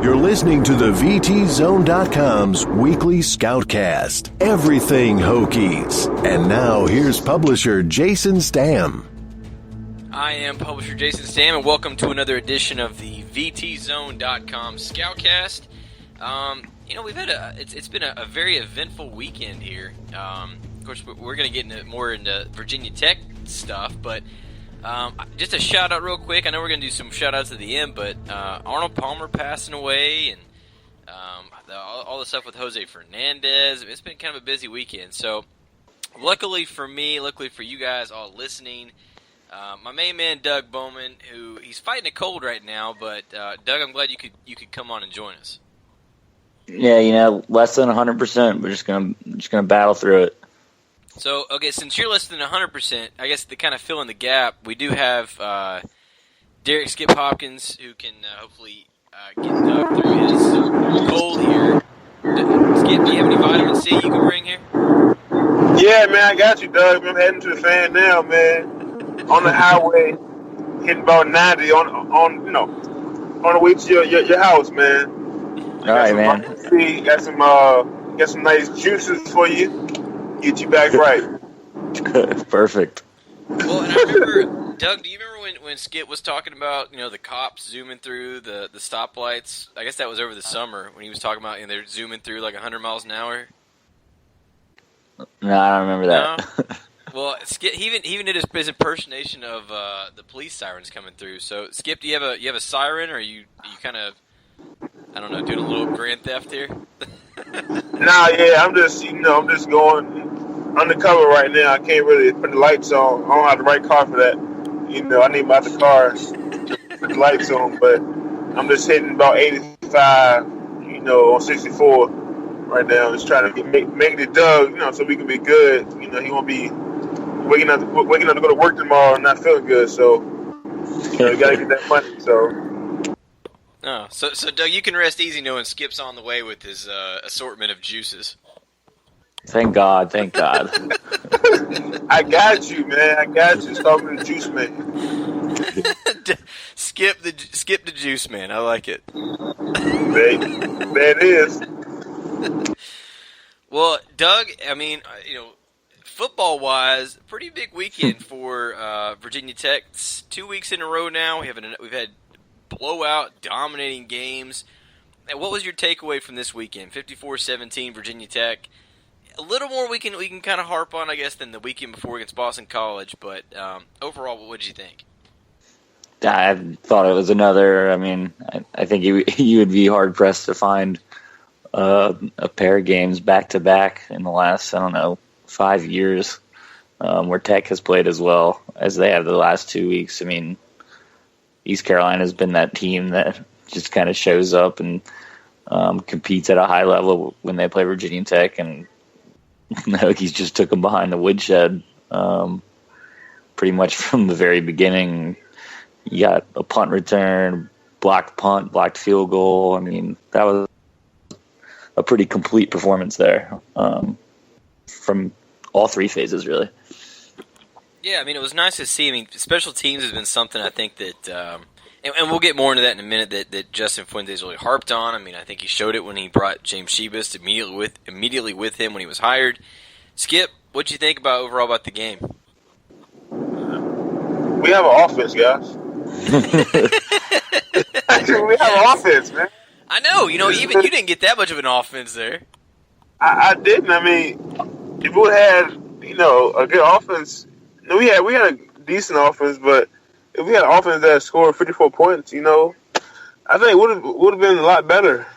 You're listening to the VTZone.com's weekly Scoutcast. Everything Hokies. And now here's publisher Jason Stamm. I am publisher Jason Stamm, and welcome to another edition of the VTZone.com Scoutcast. We've had it's been a very eventful weekend here. Of course, we're going to get more into Virginia Tech stuff, but just a shout out real quick. I know we're going to do some shout outs at the end, but Arnold Palmer passing away, and all the stuff with Jose Fernandez. It's been kind of a busy weekend. So, luckily for me, luckily for you guys all listening, my main man Doug Bowman, he's fighting a cold right now, but Doug, I'm glad you could come on and join us. Yeah, less than 100%. We're just gonna battle through it. So, okay, since you're less than 100%, I guess to kind of fill in the gap, we do have Derrick Skip Hopkins, who can hopefully get Doug through his cold here. Skip, do you have any vitamin C you can bring here? Yeah, man, I got you, Doug. I'm heading to the fan now, man. On the highway, hitting about 90 on the way to your house, man. All right, man. Got some nice juices for you. Get you back right. Perfect. Well, and I remember, Doug, do you remember when Skip was talking about, the cops zooming through the stoplights? I guess that was over the summer when he was talking about, they're zooming through like 100 miles an hour. No, I don't remember that. No? Well, Skip, he even did his impersonation of the police sirens coming through. So, Skip, do you have a siren, or are you kind of, I don't know, doing a little grand theft here? Nah, yeah, I'm just going undercover right now. I can't really put the lights on. I don't have the right car for that. I need my other car to put the lights on, but I'm just hitting about 85, on 64 right now. Just trying to make it Doug, so we can be good. He won't be waking up to go to work tomorrow and not feeling good. So, we got to get that money. So. Oh, so Doug, you can rest easy knowing Skip's on the way with his assortment of juices. Thank God. I got you, man. I got you. Start with the juice man. Skip the juice man. I like it. There it is. Well, Doug, I mean, football-wise, pretty big weekend for Virginia Tech. It's 2 weeks in a row now. We've had blowout, dominating games. And what was your takeaway from this weekend? 54-17, Virginia Tech. A little more we can kind of harp on, I guess, than the weekend before against Boston College. But overall, what did you think? I thought it was another. I mean, I think you would be hard pressed to find a pair of games back to back in the last 5 years where Tech has played as well as they have the last 2 weeks. I mean, East Carolina has been that team that just kind of shows up and competes at a high level when they play Virginia Tech, and the Hokies just took them behind the woodshed pretty much from the very beginning. You got a punt return, blocked punt, blocked field goal. I mean, that was a pretty complete performance there from all three phases, really. Yeah, I mean, it was nice to see. I mean, special teams has been something I think that, and we'll get more into that in a minute, that Justin Fuentes really harped on. I mean, I think he showed it when he brought James Shebus immediately with him when he was hired. Skip, what'd you think overall about the game? We have an offense, guys. We have an offense, man. I know. Even you didn't get that much of an offense there. I didn't. I mean, if we had, a good offense. No, we had a decent offense, but if we had an offense that scored 54 points, I think it would have been a lot better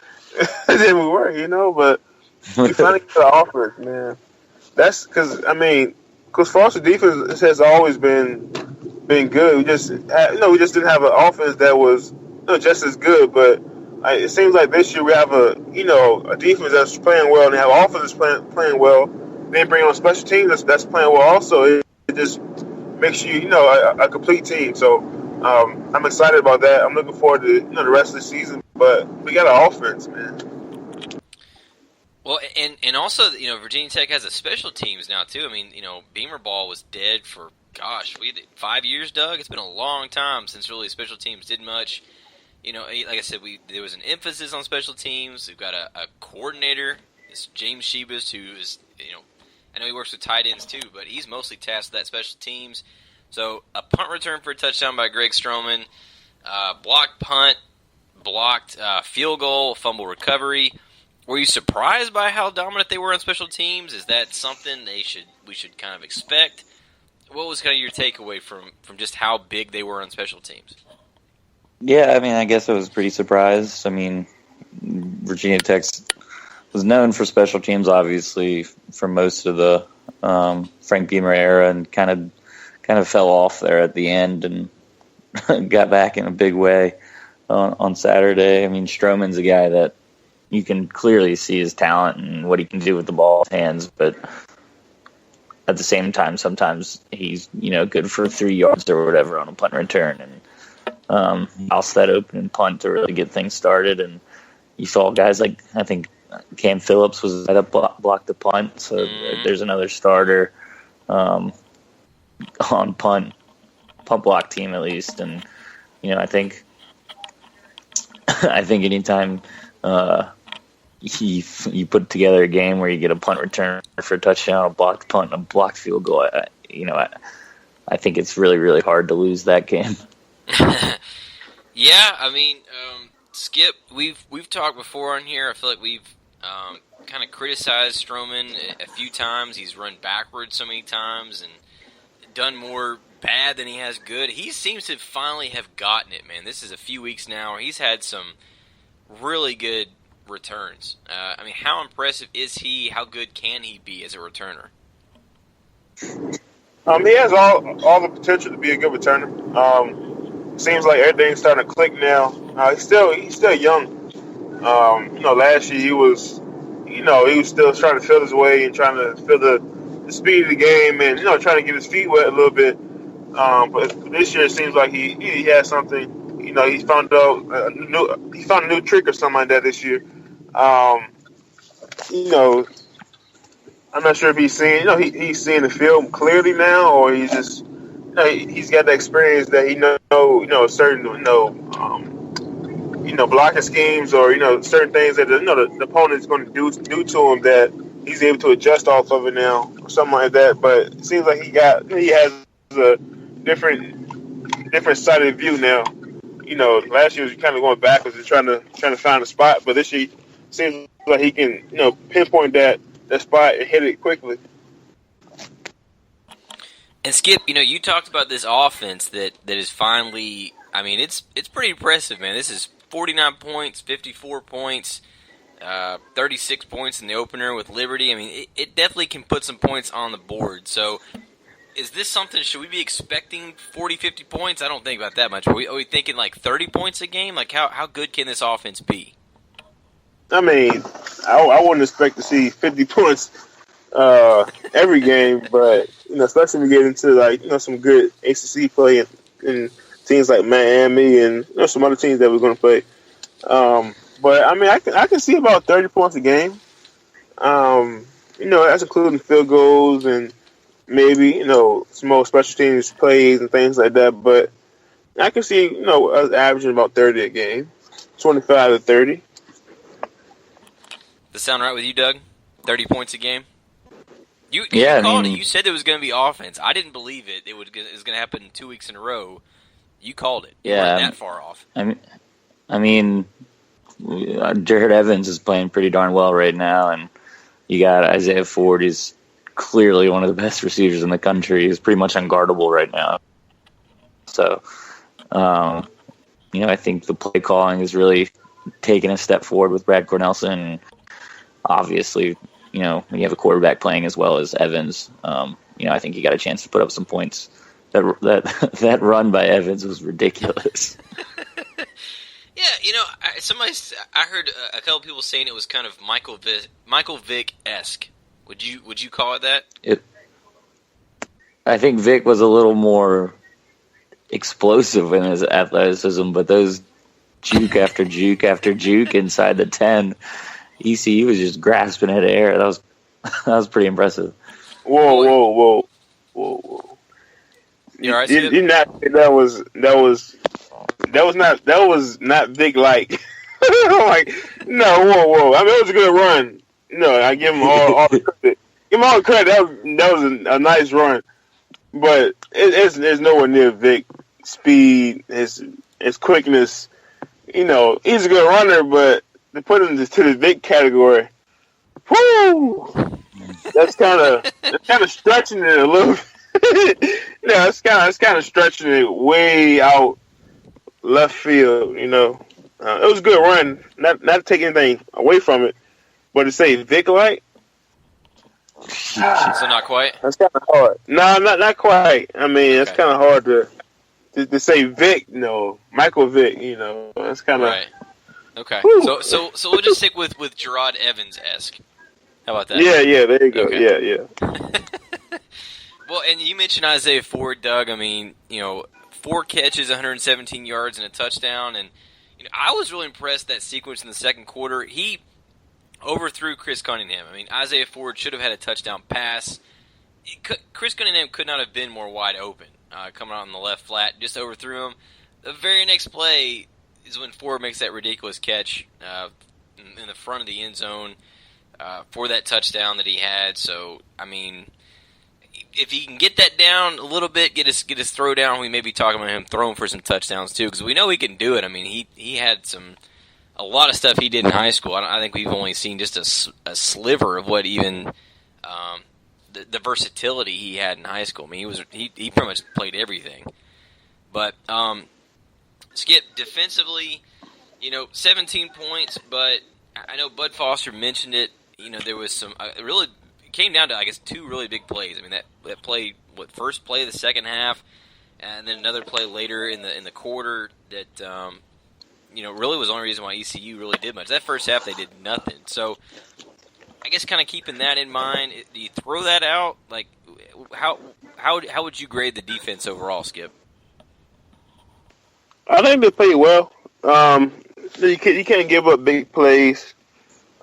than we were, but we finally got an offense, man. That's because Foster's defense has always been good. We just didn't have an offense that was just as good, but it seems like this year we have a defense that's playing well and they have an offense that's playing well. They bring on special teams that's playing well also. It just makes you, a complete team. So I'm excited about that. I'm looking forward to the rest of the season. But we got an offense, man. Well, and also, Virginia Tech has a special teams now too. I mean, Beamer ball was dead for 5 years, Doug. It's been a long time since really special teams did much. like I said, there was an emphasis on special teams. We've got a coordinator, it's James Shebas, who is, I know he works with tight ends too, but he's mostly tasked with that special teams. So a punt return for a touchdown by Greg Stroman, blocked punt, blocked field goal, fumble recovery. Were you surprised by how dominant they were on special teams? Is that something we should kind of expect? What was kind of your takeaway from just how big they were on special teams? Yeah, I mean, I guess I was pretty surprised. I mean, Virginia Tech was known for special teams, obviously, for most of the Frank Beamer era, and kind of fell off there at the end and got back in a big way on Saturday. I mean, Stroman's a guy that you can clearly see his talent and what he can do with the ball in his hands, but at the same time, sometimes he's good for 3 yards or whatever on a punt return, and mouse that open punt to really get things started. And you saw guys like, I think Cam Phillips was that blocked the punt, so there's another starter on punt block team at least. And I think anytime you put together a game where you get a punt return for a touchdown, a blocked punt, and a blocked field goal, I think it's really, really hard to lose that game. Yeah, I mean, Skip, we've talked before on here. I feel like we've kind of criticized Stroman a few times. He's run backwards so many times and done more bad than he has good. He seems to finally have gotten it, man. This is a few weeks now where he's had some really good returns. I mean, how impressive is he? How good can he be as a returner? He has all the potential to be a good returner. Seems like everything's starting to click now. He's still young. Last year he was still trying to feel his way and trying to feel the speed of the game and trying to get his feet wet a little bit. But this year it seems like he has something. He found a new trick or something like that this year. I'm not sure if he's seeing he's seeing the field clearly now, or he's just he's got the experience that he certain blocking schemes or certain things that the opponent's going to do to him that he's able to adjust off of it now or something like that. But it seems like he has a different side of the view now. Last year was kind of going backwards and trying to find a spot, but this year seems like he can pinpoint that spot and hit it quickly. And Skip, you talked about this offense that is finally. I mean, it's pretty impressive, man. This is 49 points, 54 points, 36 points in the opener with Liberty. I mean, it definitely can put some points on the board. So, is this something? Should we be expecting 40, 50 points? I don't think about that much. Are we thinking like 30 points a game? Like how good can this offense be? I mean, I wouldn't expect to see 50 points every game, but especially when we get into some good ACC play and teams like Miami and some other teams that we're going to play. But I mean, I can see about 30 points a game. That's including field goals and maybe some more special teams plays and things like that. But I can see us averaging about 30 a game, 25 to 30. Does that sound right with you, Doug? 30 points a game? You called it. You said it was going to be offense. I didn't believe it. It was going to happen 2 weeks in a row. You called it. You weren't that far off. I mean, Jared Evans is playing pretty darn well right now, and you got Isaiah Ford. He's clearly one of the best receivers in the country. He's pretty much unguardable right now. So, I think the play calling is really taking a step forward with Brad Cornelson. Obviously, when you have a quarterback playing as well as Evans, I think you got a chance to put up some points. That run by Evans was ridiculous. Yeah, I heard a couple people saying it was kind of Michael Vick-esque. Would you call it that? I think Vick was a little more explosive in his athleticism, but those juke after juke after juke inside the 10, ECU was just grasping at air. That was pretty impressive. Whoa. You all right, did not say that was that was not Vic like. I'm like, no, whoa. I mean, it was a good run. I give him all the credit. Give him all the credit. That was a nice run, but it's nowhere near Vic speed, his quickness. He's a good runner, but to put him to the Vic category, whoo, that's kind of stretching it a little. It's kind of stretching it way out left field. It was a good run. Not to take anything away from it, but to say Vic like, so not quite. That's kind of hard. No, not quite. I mean, it's kind of hard to say Vic. Michael Vick. That's kind of right. Okay, so we'll just stick with Gerard Evans-esque. How about that? Yeah. There you go. Okay. Yeah. Well, and you mentioned Isaiah Ford, Doug. I mean, 4 catches, 117 yards, and a touchdown. And I was really impressed that sequence in the second quarter. He overthrew Chris Cunningham. I mean, Isaiah Ford should have had a touchdown pass. Chris Cunningham could not have been more wide open. Coming out on the left flat, just overthrew him. The very next play is when Ford makes that ridiculous catch in the front of the end zone for that touchdown that he had. So, I mean, if he can get that down a little bit, get his throw down, we may be talking about him throwing for some touchdowns too, because we know he can do it. I mean, he had a lot of stuff he did in high school. I think we've only seen just a sliver of what even the versatility he had in high school. I mean, he pretty much played everything. But Skip, defensively, 17 points, but I know Bud Foster mentioned it. There was some really. It came down to, I guess, 2 really big plays. I mean, that play, first play of the second half, and then another play later in the quarter that really was the only reason why ECU really did much. That first half they did nothing. So I guess kind of keeping that in mind, do you throw that out? Like, how would you grade the defense overall, Skip? I think they played well. You can't give up big plays.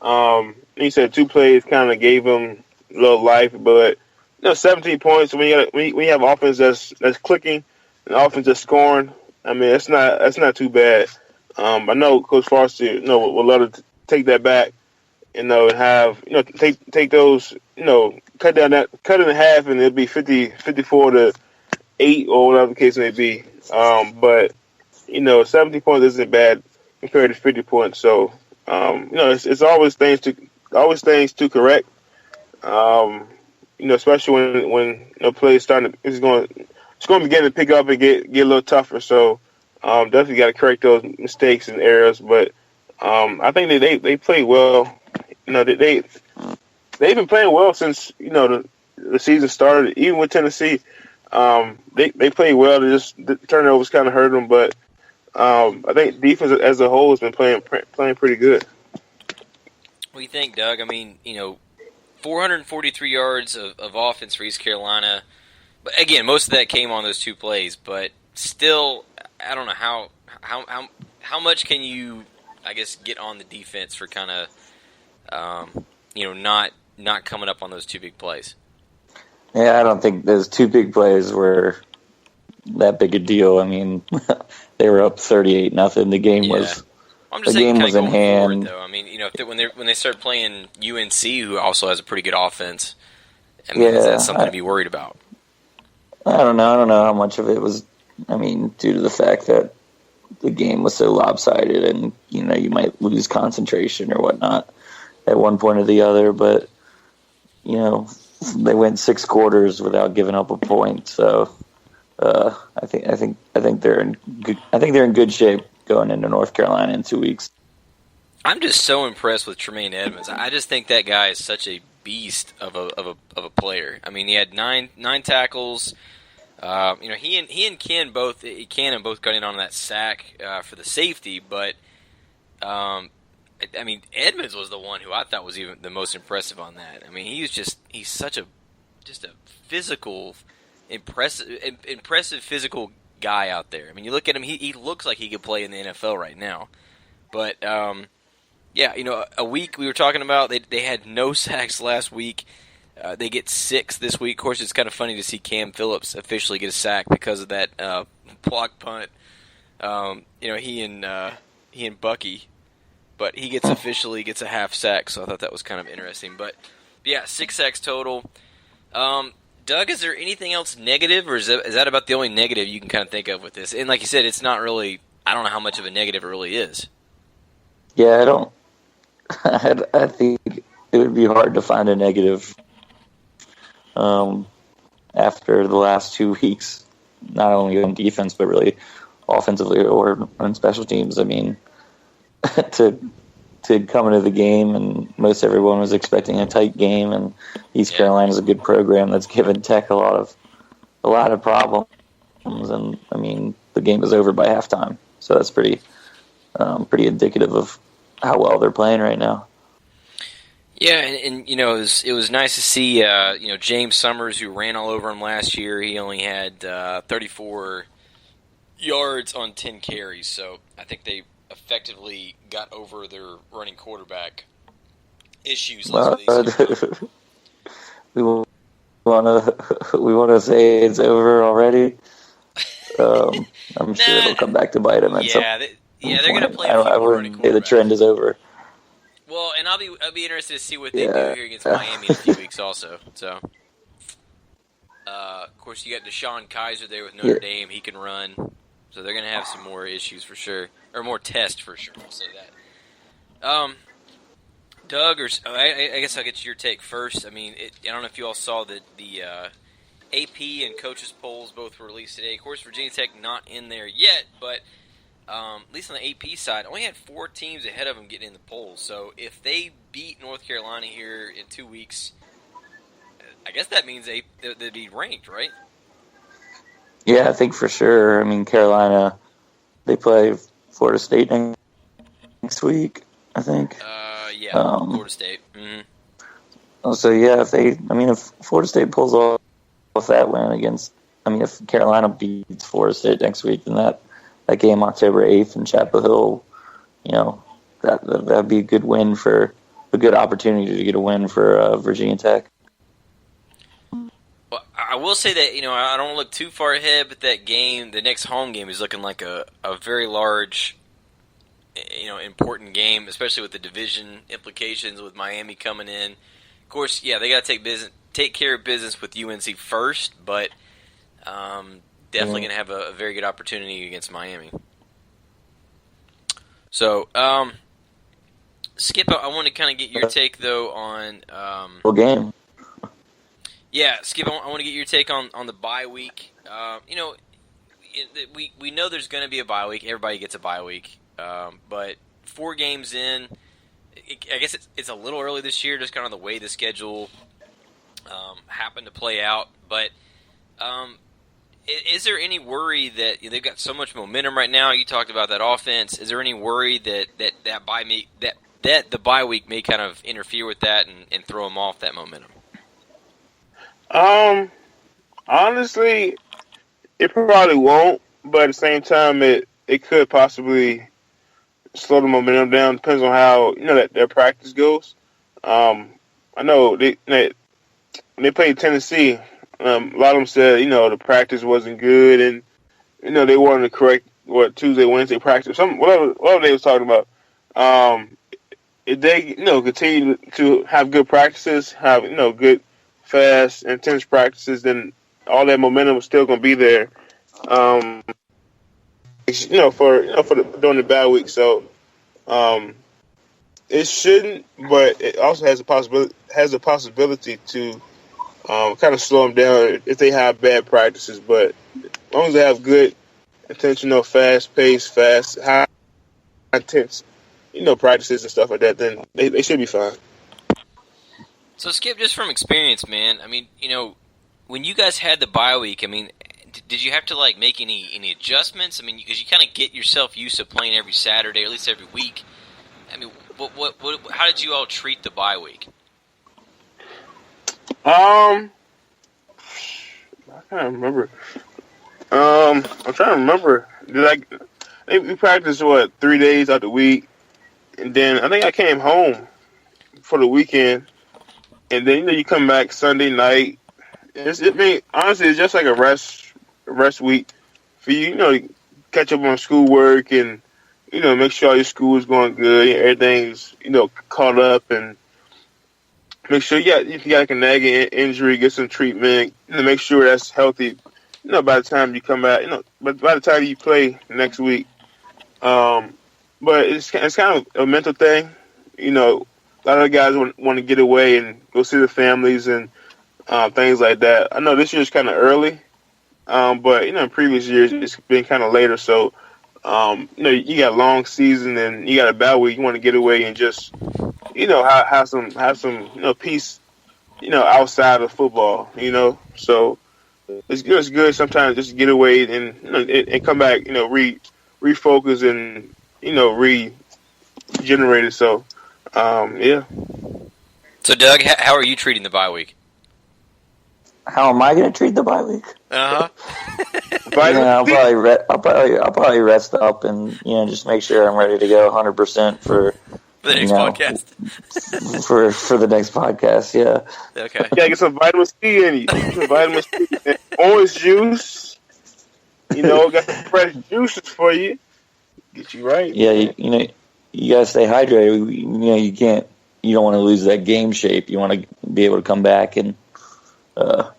You said 2 plays kind of gave them a little life, but 17 points when you have offense that's clicking and offense that's scoring. I mean, that's not too bad. I know Coach Foster, would love to take that back, and have take those, cut it in half, and it'll be 54 to 8 or whatever the case may be. But 70 points isn't bad compared to 50 points. So it's always things to correct. Especially when play is starting, it's going to begin to pick up and get a little tougher. So definitely got to correct those mistakes and errors. But I think they played well. They've been playing well since the season started. Even with Tennessee, they played well. The turnovers kind of hurt them, but I think defense as a whole has been playing pretty good. What do you think, Doug? I mean, 443 yards of offense for East Carolina. But again, most of that came on those 2 plays. But still, I don't know how much can you, I guess, get on the defense for kind of, not coming up on those 2 big plays. Yeah, I don't think those 2 big plays were that big a deal. I mean, they were up 38-0. The game was. I'm just saying, kind of going forward, though. I mean, when they start playing UNC, who also has a pretty good offense, I mean, is that something to be worried about? I don't know. I don't know how much of it was. I mean, due to the fact that the game was so lopsided, and you might lose concentration or whatnot at one point or the other. But they went 6 quarters without giving up a point. So I think they're in good. I think they're in good shape going into North Carolina in 2 weeks. I'm just so impressed with Tremaine Edmonds. I just think that guy is such a beast of a player. I mean, he had nine tackles. He and Ken both got in on that sack for the safety, but I mean, Edmonds was the one who I thought was even the most impressive on that. I mean, he's such a physical, impressive physical guy out there. I mean, you look at him; he looks like he could play in the NFL right now. But a week we were talking about they had no sacks last week. They get 6 this week. Of course, it's kind of funny to see Cam Phillips officially get a sack because of that block punt He and Bucky, but he officially gets a half sack, so I thought that was kind of interesting. But yeah, 6 sacks total. Doug, is there anything else negative, or is that about the only negative you can kind of think of with this? And like you said, it's not really. I don't know how much of a negative it really is. Yeah, I don't. I think it would be hard to find a negative after the last 2 weeks, not only on defense but really offensively or on special teams. I mean, to come into the game, and most everyone was expecting a tight game, and East Carolina is a good program that's given Tech a lot of problems, and I mean the game is over by halftime, so that's pretty indicative of how well they're playing right now. Yeah, and it was nice to see James Summers, who ran all over him last year. He only had 34 yards on 10 carries, so I think they effectively got over their running quarterback issues. We want to say it's over already. I'm sure it'll come back to bite them at some point. They're going to play. I wouldn't say the trend is over. Well, and I'll be interested to see what they do here against Miami in a few weeks, also. So, of course, you got Deshaun Kaiser there with Notre Dame. He can run, so they're going to have some more issues for sure, or more tests for sure. We'll say that. Doug, or I guess I'll get your take first. I mean, I don't know if you all saw that the AP and coaches polls both were released today. Of course, Virginia Tech not in there yet, but at least on the AP side, only had 4 teams ahead of them getting in the polls. So if they beat North Carolina here in 2 weeks, I guess that means they'd be ranked, right? Yeah, I think for sure. I mean, Carolina, they play Florida State next week, I think. Florida State. Mm-hmm. So yeah, if Florida State pulls off that win if Carolina beats Florida State next week, then that game October 8th in Chapel Hill, that'd be a good win a good opportunity to get a win for Virginia Tech. Well, I will say that, I don't look too far ahead, but that game, the next home game, is looking like a very large, important game, especially with the division implications with Miami coming in. Of course, they got to take care of business with UNC first, but definitely going to have a very good opportunity against Miami. So, Skip, I want to kind of get your take, though, on... game. Yeah, Skip, I want to get your take on the bye week. We know there's going to be a bye week. Everybody gets a bye week. But 4 games in, I guess it's a little early this year, just kind of the way the schedule happened to play out. But is there any worry that they've got so much momentum right now? You talked about that offense. Is there any worry that the bye week may kind of interfere with that and throw them off that momentum? Honestly, it probably won't, but at the same time, it could possibly slow the momentum down. Depends on how that their practice goes. I know when they played Tennessee, a lot of them said the practice wasn't good, and they wanted to correct Tuesday, Wednesday practice, whatever they was talking about. If they continue to have good practices, have good fast, intense practices, then all that momentum is still going to be there. During the bad week. So, it shouldn't, but it also has a possibility to kind of slow them down if they have bad practices. But as long as they have good, intentional, fast-paced, high intense, practices and stuff like that, then they should be fine. So, Skip, just from experience, man, I mean, when you guys had the bye week, I mean, did you have to make any adjustments? I mean, because you kind of get yourself used to playing every Saturday, or at least every week. I mean, how did you all treat the bye week? I can't remember. I'm trying to remember. We practiced 3 days out the week, and then I think I came home for the weekend, and then you come back Sunday night. Honestly, it's just like a rest week for you. catch up on schoolwork and, make sure all your school is going good, everything's, caught up, and make sure if you got like a nagging injury, get some treatment, make sure that's healthy, by the time you come back, but by the time you play next week. But it's kind of a mental thing, a lot of the guys want to get away and go see their families and things like that. I know this year's kind of early, but in previous years it's been kind of later. So, you got a long season and you got a bye week. You want to get away and just, have some peace, outside of football. So it's good sometimes just to get away and come back. Refocus and regenerate it. So, yeah. So, Doug, how are you treating the bye week? How am I going to treat the bye week? Uh-huh. I'll probably rest up and just make sure I'm ready to go 100% for the next podcast. for the next podcast. Yeah. Okay. Yeah, get some vitamin C in you. Some vitamin C, and orange juice. Got some fresh juices for you. Get you right. Yeah, you gotta stay hydrated. You don't want to lose that game shape. You want to be able to come back and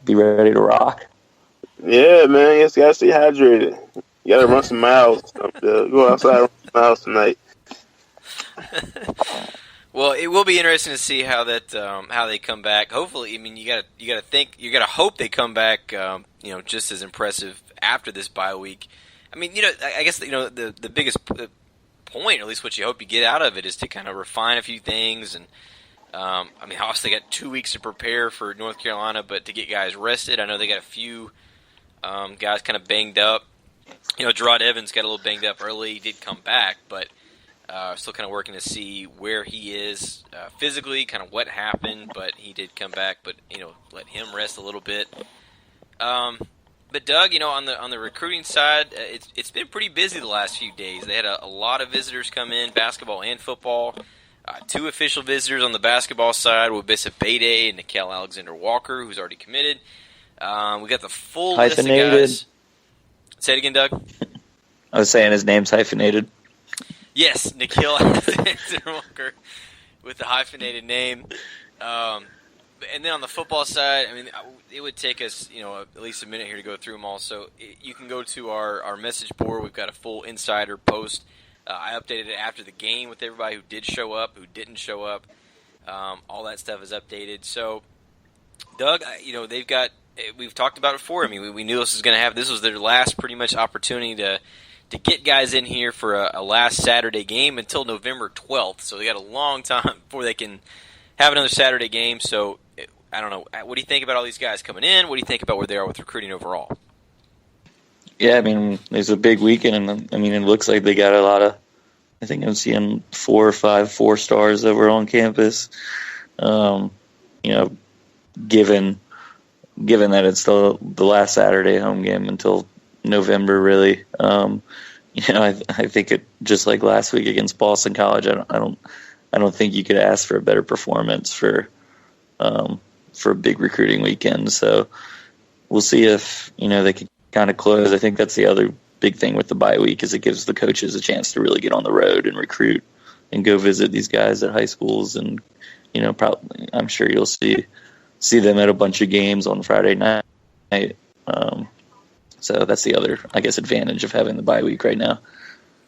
be ready to rock. Yeah, man. You gotta stay hydrated. You gotta run some miles. Go outside and run some miles tonight. Well, it will be interesting to see how they come back. Hopefully, you gotta hope they come back, just as impressive after this bye week. I guess the biggest point, or at least what you hope you get out of it, is to kind of refine a few things. And obviously they got 2 weeks to prepare for North Carolina, but to get guys rested, I know they got a few guys kind of banged up. Gerard Evans got a little banged up early. He did come back, but still kind of working to see where he is physically, kind of what happened. But he did come back, but let him rest a little bit. But Doug, on the recruiting side, it's been pretty busy the last few days. They had a lot of visitors come in, basketball and football. 2 official visitors on the basketball side with Bishop Bede and Nickel Alexander-Walker, who's already committed. We got the full list of guys. Say it again, Doug. I was saying his name's hyphenated. Yes, Nickel Alexander-Walker with the hyphenated name. And then on the football side, it would take us, at least a minute here to go through them all. So you can go to our message board. We've got a full insider post. I updated it after the game with everybody who did show up, who didn't show up. All that stuff is updated. So, Doug, we've talked about it before. We knew this was going to happen. This was their last pretty much opportunity to get guys in here for a last Saturday game until November 12th. So they got a long time before they can have another Saturday game. So I don't know. What do you think about all these guys coming in? What do you think about where they are with recruiting overall? Yeah, there's a big weekend, and it looks like they got a lot of. I think I'm seeing 4 or 5 4-stars over on campus. Given that it's the last Saturday home game until November, really. I think it just like last week against Boston College. I don't think you could ask for a better performance for a big recruiting weekend. So we'll see if they can kind of close. I think that's the other big thing with the bye week is it gives the coaches a chance to really get on the road and recruit and go visit these guys at high schools. And probably I'm sure you'll see them at a bunch of games on Friday night. So that's the other, I guess, advantage of having the bye week right now.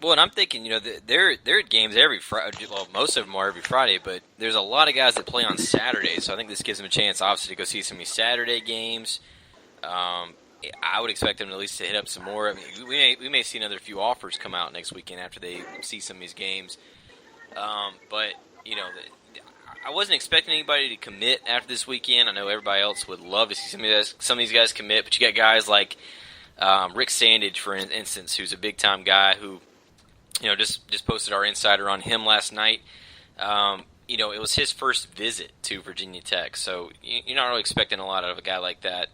Well, and I'm thinking, they're at games every Friday. Well, most of them are every Friday, but there's a lot of guys that play on Saturdays. So I think this gives them a chance, obviously, to go see some of these Saturday games. I would expect them to at least to hit up some more. We may see another few offers come out next weekend after they see some of these games. But I wasn't expecting anybody to commit after this weekend. I know everybody else would love to see some of these guys commit, but you got guys like Rick Sandage, for instance, who's a big-time guy who, just posted our insider on him last night. It was his first visit to Virginia Tech, so you're not really expecting a lot out of a guy like that,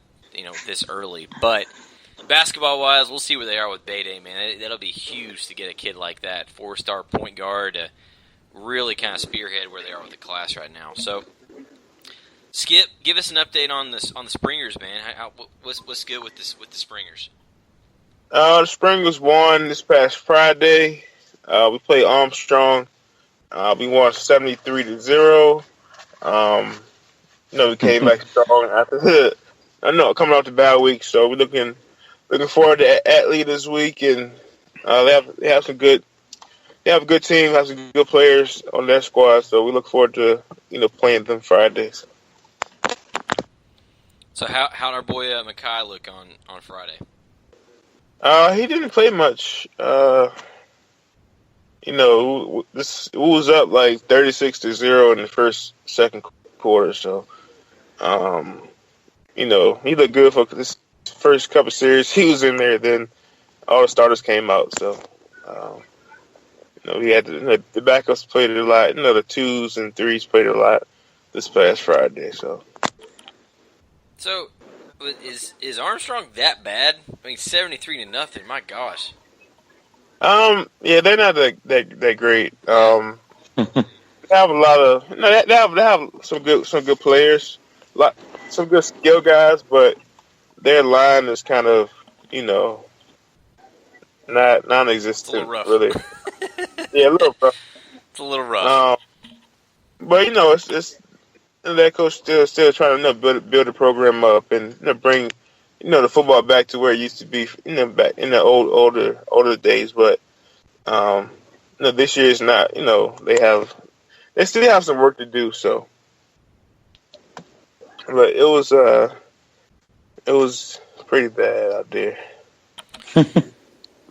this early. But basketball-wise, we'll see where they are with Bede, man. That'll be huge to get a kid like that, 4-star point guard, to really kind of spearhead where they are with the class right now. So, Skip, give us an update on the Springers, man. What's good with the Springers? The Springers won this past Friday. We played Armstrong. We won 73-0. We came back strong after coming off the bye week. So we're looking forward to Atley this week, and they have some good. They have a good team, have some good players on their squad. So we look forward to playing them Fridays. So how'd our boy Makai look on Friday? He didn't play much. This was up like 36-0 in the second quarter. So, he looked good for this first couple series. He was in there. Then all the starters came out. So, he had the backups played a lot. The 2s and 3s played a lot this past Friday. So, is Armstrong that bad? I mean, 73-0. My gosh. Yeah, they're not that great. They have a lot of they have some good players, some good skill guys, but their line is kind of not non-existent, really. Yeah, a little rough. It's a little rough. But it's that coach still trying to build the program up and bring the football back to where it used to be back in the older days. But this year is not. They still have some work to do. So, but it was pretty bad out there.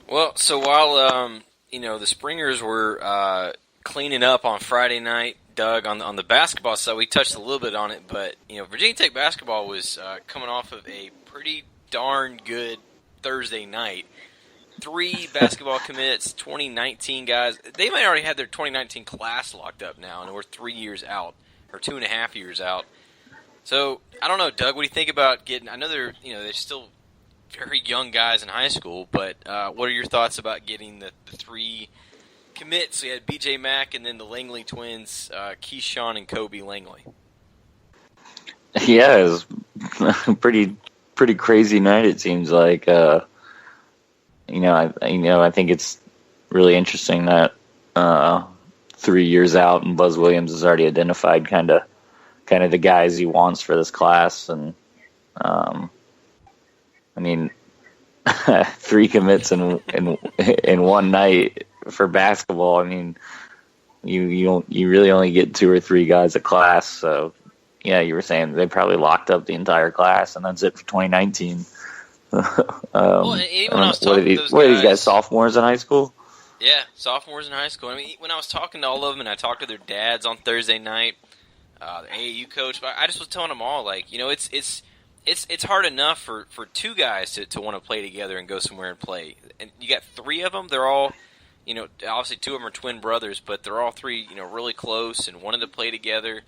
Well, so while the Springers were cleaning up on Friday night, Doug, on the basketball side, we touched a little bit on it, but Virginia Tech basketball was coming off of a pretty darn good Thursday night. 3 basketball commits, 2019 guys. They might already have their 2019 class locked up now, and we're 3 years out, or 2.5 years out. So, I don't know, Doug, what do you think about getting, I know they're still very young guys in high school, but what are your thoughts about getting the 3 commits? So you had BJ Mack and then the Langley twins, Keyshawn and Kobe Langley. Yeah, it was a pretty crazy night, it seems like. I think it's really interesting that 3 years out and Buzz Williams has already identified kind of the guys he wants for this class, and 3 commits in one night for basketball. I mean, you really only get 2 or 3 guys a class. So yeah, you were saying they probably locked up the entire class, and that's it for 2019. Well, even when I was talking to those what are these guys, sophomores in high school? Yeah, sophomores in high school. I mean, when I was talking to all of them, and I talked to their dads on Thursday night, the AAU coach, I just was telling them all, like, it's hard enough for 2 guys to want to play together and go somewhere and play. And you got 3 of them, they're all, obviously 2 of them are twin brothers, but they're all 3, really close and wanted to play together.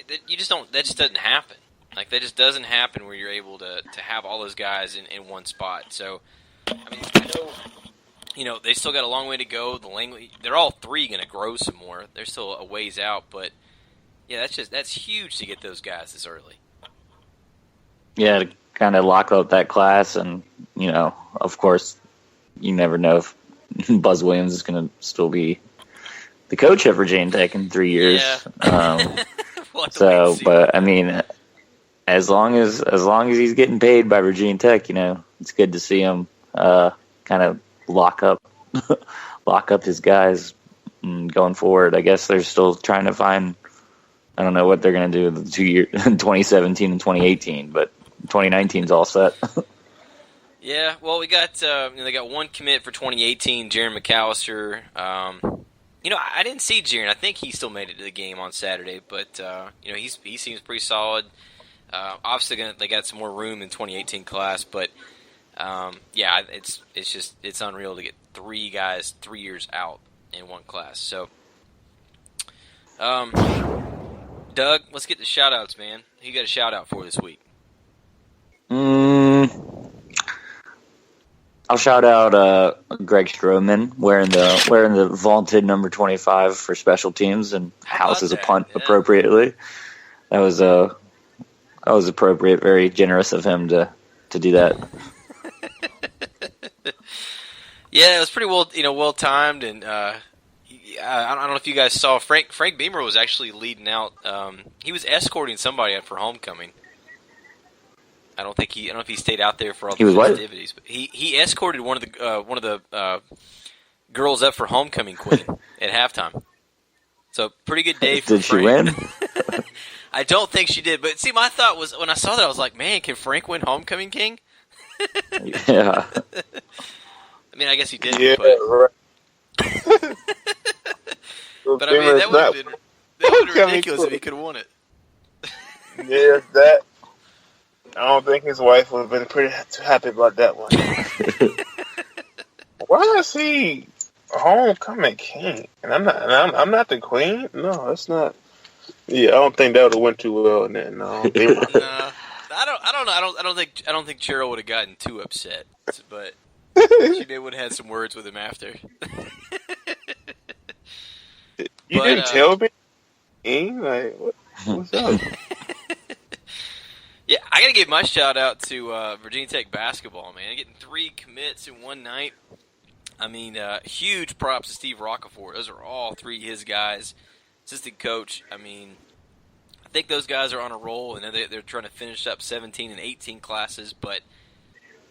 That just doesn't happen. Like, that just doesn't happen where you're able to have all those guys in one spot. So, I mean, I know, they still got a long way to go. The Langley, they're all 3 going to grow some more. They're still a ways out, but yeah, that's huge to get those guys this early. Yeah, to kind of lock up that class, and of course, you never know if Buzz Williams is going to still be the coach at Virginia Tech in 3 years. Yeah. So, but I mean, as long as he's getting paid by Virginia Tech, it's good to see him kind of lock up his guys going forward. I guess they're still trying to find. I don't know what they're going to do the 2 years, 2017 and 2018, but 2019's all set. Yeah, well, we got they got 1 commit for 2018, Jaron McAllister. I didn't see Jaron. I think he still made it to the game on Saturday, but he seems pretty solid. Obviously, they got some more room in 2018 class, but yeah, it's unreal to get 3 guys 3 years out in one class. So, Doug, let's get the shout-outs, man. Who you got a shout-out for this week? I'll shout out Greg Stroman wearing the vaunted number 25 for special teams and houses a punt appropriately. That was appropriate. Very generous of him to do that. Yeah, it was pretty well timed, and I don't know if you guys saw Frank Beamer was actually leading out. He was escorting somebody out for homecoming. I don't know if he stayed out there for all the festivities, but he escorted one of the girls up for homecoming queen at halftime. So pretty good day for Did Frank. she win? I don't think she did, but see, my thought was when I saw that, I was like, man, can Frank win homecoming king? Yeah. I mean, I guess he did. Yeah, but, right. but I mean, that would have been ridiculous if he could have won it. Yeah, that. I don't think his wife would have been pretty happy about that one. Why is he homecoming king? And I'm not the queen. No, that's not. Yeah, I don't think that would have went too well. And then no, I don't think Cheryl would have gotten too upset, but she maybe would have had some words with him after. You didn't tell me? Like, what's up? Yeah, I got to give my shout out to Virginia Tech basketball, man. Getting 3 commits in one night. I mean, huge props to Steve Rockefeller. Those are all 3 his guys. Assistant coach, I mean, I think those guys are on a roll, and they're trying to finish up 17 and 18 classes, but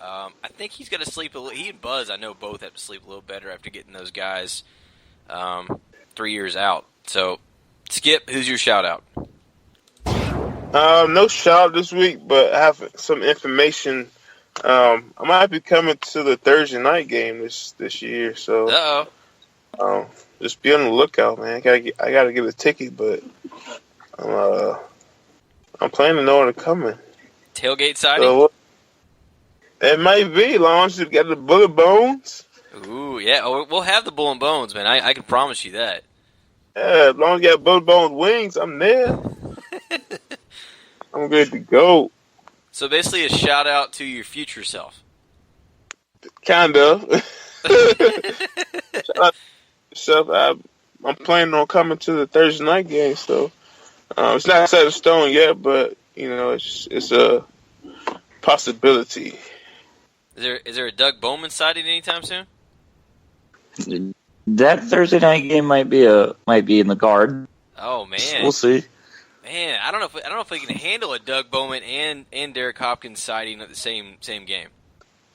I think he's got to sleep a little. He and Buzz, I know, both have to sleep a little better after getting those guys 3 years out. So, Skip, who's your shout out? No shout this week, but I have some information. I might be coming to the Thursday night game this year, so just be on the lookout, man. I gotta get a ticket, but I'm planning on coming. Tailgate siding? So, it might be, as long as you got the bullet bones. Ooh, yeah, we'll have the bull and bones, man. I can promise you that. Yeah, as long as you got bullet bones wings, I'm there. I'm good to go. So basically a shout out to your future self. Kind of. Shout out to yourself. I'm planning on coming to the Thursday night game, so it's not set in stone yet, but it's a possibility. Is there a Doug Bowman sighting anytime soon? That Thursday night game might be in the card. Oh man, we'll see. Man, I don't know if we can handle a Doug Bowman and Derrick Hopkins sighting at the same game.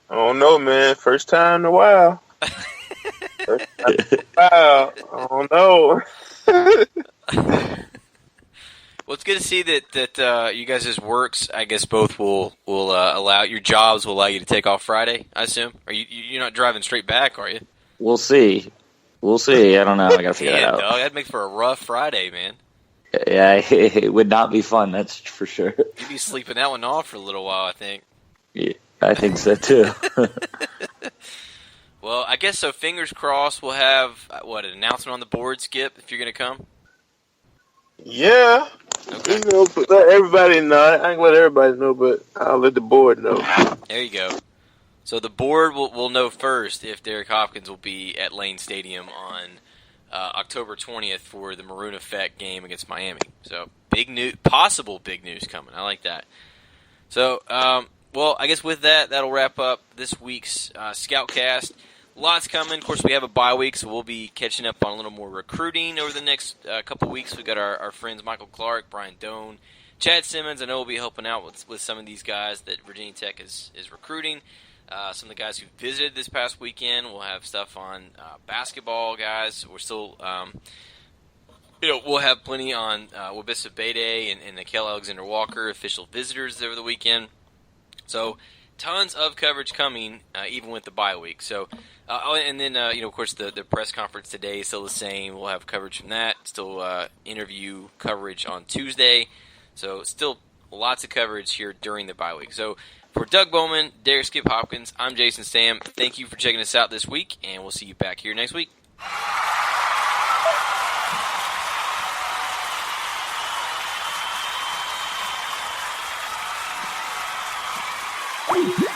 I don't know, man. First time in a while. I don't know. Well, it's good to see that you guys' works, I guess, both will allow your jobs will allow you to take off Friday. I assume. Are you're not driving straight back, are you? We'll see. I don't know. I gotta figure that out. Dog, that'd make for a rough Friday, man. Yeah, it would not be fun. That's for sure. You'd be sleeping that one off for a little while, I think. Yeah, I think so too. Well, I guess so. Fingers crossed. We'll have an announcement on the board, Skip, if you're going to come. Yeah, okay. Let everybody know. I ain't let everybody know, but I'll let the board know. There you go. So the board will know first if Derrick Hopkins will be at Lane Stadium on October 20th for the Maroon Effect game against Miami. So possible big news coming. I like that. So, well, I guess with that'll wrap up this week's Scoutcast. Lots coming. Of course, we have a bye week, so we'll be catching up on a little more recruiting over the next couple weeks. We've got our friends Michael Clark, Brian Doan, Chad Simmons. I know we'll be helping out with some of these guys that Virginia Tech is recruiting. Some of the guys who visited this past weekend. We'll have stuff on basketball guys. We're still, we'll have plenty on Wabissa Bede and Nickel Alexander-Walker, official visitors over the weekend. So, tons of coverage coming, even with the bye week. So, and then, of course, the press conference today is still the same. We'll have coverage from that. Still interview coverage on Tuesday. So, still lots of coverage here during the bye week. So, for Doug Bowman, Derrick Skip Hopkins, I'm Jason Stamm. Thank you for checking us out this week, and we'll see you back here next week. Woo!